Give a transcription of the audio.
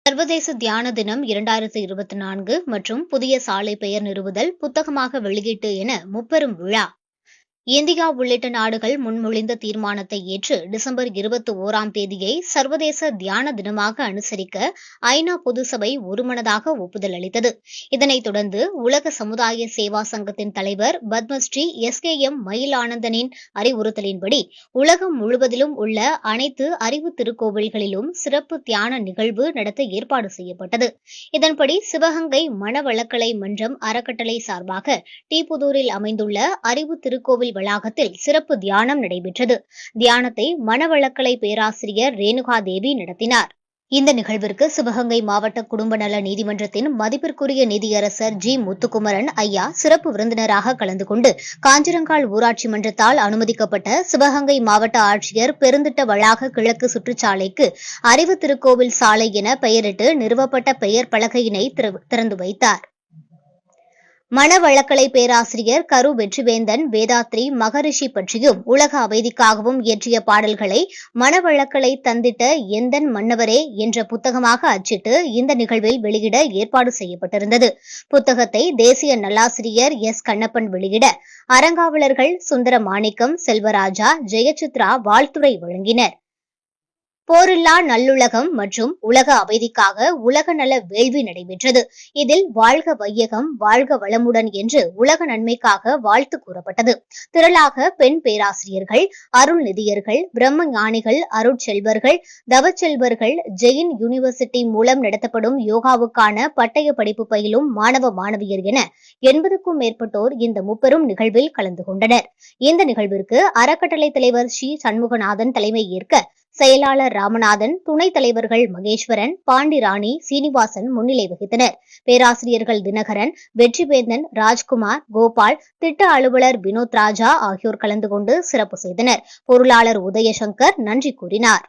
சர்வதேச தியான தினம் 2024 மற்றும் புதிய சாலை பெயர் நிறுவுதல் புத்தகமாக வெளியீட்டு என முப்பெரும் விழா. இந்தியா உள்ளிட்ட நாடுகள் முன்மொழிந்த தீர்மானத்தை ஏற்று டிசம்பர் 21ஆம் தேதியை சர்வதேச தியான தினமாக அனுசரிக்க ஐநா பொதுசபை ஒருமனதாக ஒப்புதல் அளித்தது. இதனைத் தொடர்ந்து உலக சமுதாய சேவா சங்கத்தின் தலைவர் பத்மஸ்ரீ SKM மயிலானந்தனின் அறிவுறுத்தலின்படி உலகம் முழுவதிலும் உள்ள அனைத்து அறிவு திருக்கோவில்களிலும் சிறப்பு தியான நிகழ்வு நடத்த ஏற்பாடு செய்யப்பட்டது. இதன்படி சிவகங்கை மணவளக்கலை மன்றம் அறக்கட்டளை சார்பாக டீபுதூரில் அமைந்துள்ள அறிவு திருக்கோவில் வளாகத்தில் சிறப்பு தியானம் நடைபெற்றது. தியானத்தை மணவளக்கலை பேராசிரியர் ரேணுகா தேவி நடத்தினார். இந்த நிகழ்விற்கு சிவகங்கை மாவட்ட குடும்ப நல நீதிமன்றத்தின் மதிப்பிற்குரிய நீதியரசர் G. முத்துக்குமரன் ஐயா சிறப்பு விருந்தினராக கலந்து கொண்டு காஞ்சிரங்கால் ஊராட்சி மன்றத்தால் அனுமதிக்கப்பட்ட சிவகங்கை மாவட்ட ஆட்சியர் பெருந்திட்ட வளாக கிழக்கு சுற்றுச்சாலைக்கு அறிவு திருக்கோவில் சாலை என பெயரிட்டு நிறுவப்பட்ட பெயர் பலகையினை திறந்து வைத்தார். மணவளக்கலை பேராசிரியர் கரு வெற்றிவேந்தன் வேதாத்ரி மகரிஷி பற்றியும் உலக அமைதிக்காகவும் இயற்றிய பாடல்களை மணவளக்கலை தந்திட்ட எந்தன் மன்னவரே என்ற புத்தகமாக அச்சிட்டு இந்த நிகழ்வில் வெளியிட ஏற்பாடு செய்யப்பட்டிருந்தது. புத்தகத்தை தேசிய நல்லாசிரியர் S. கண்ணப்பன் வெளியிட அறங்காவலர்கள் சுந்தர மாணிக்கம், செல்வராஜா, ஜெயசித்ரா வாழ்த்துரை வழங்கினர். போரில்லா நல்லுலகம் மற்றும் உலக அமைதிக்காக உலக நல வேள்வி நடைபெற்றது. இதில் வாழ்க வையகம் வாழ்க வளமுடன் என்று உலக நன்மைக்காக வாழ்த்து கூறப்பட்டது. திரளாக பெண் பேராசிரியர்கள், அருள் நிதியர்கள், பிரம்ம ஞானிகள், அருட்செல்வர்கள், தவச்செல்வர்கள், ஜெயின் யூனிவர்சிட்டி மூலம் நடத்தப்படும் யோகாவுக்கான பட்டய படிப்பு பயிலும் மாணவ மாணவியர் என 80க்கும் மேற்பட்டோர் இந்த முப்பெரும் நிகழ்வில் கலந்து கொண்டனர். இந்த நிகழ்விற்கு அறக்கட்டளை தலைவர் சி. சண்முகநாதன் தலைமை ஏற்க செயலாளர் ராமநாதன், துணைத் தலைவர்கள் மகேஸ்வரன், பாண்டிராணி, சீனிவாசன் முன்னிலை வகித்தனர். பேராசிரியர்கள் தினகரன், வெற்றிவேந்தன், ராஜ்குமார், கோபால், திட்ட அலுவலர் வினோத் ராஜா ஆகியோர் கலந்து கொண்டு சிறப்பு செய்தனர். பொருளாளர் உதயசங்கர் நன்றி கூறினார்.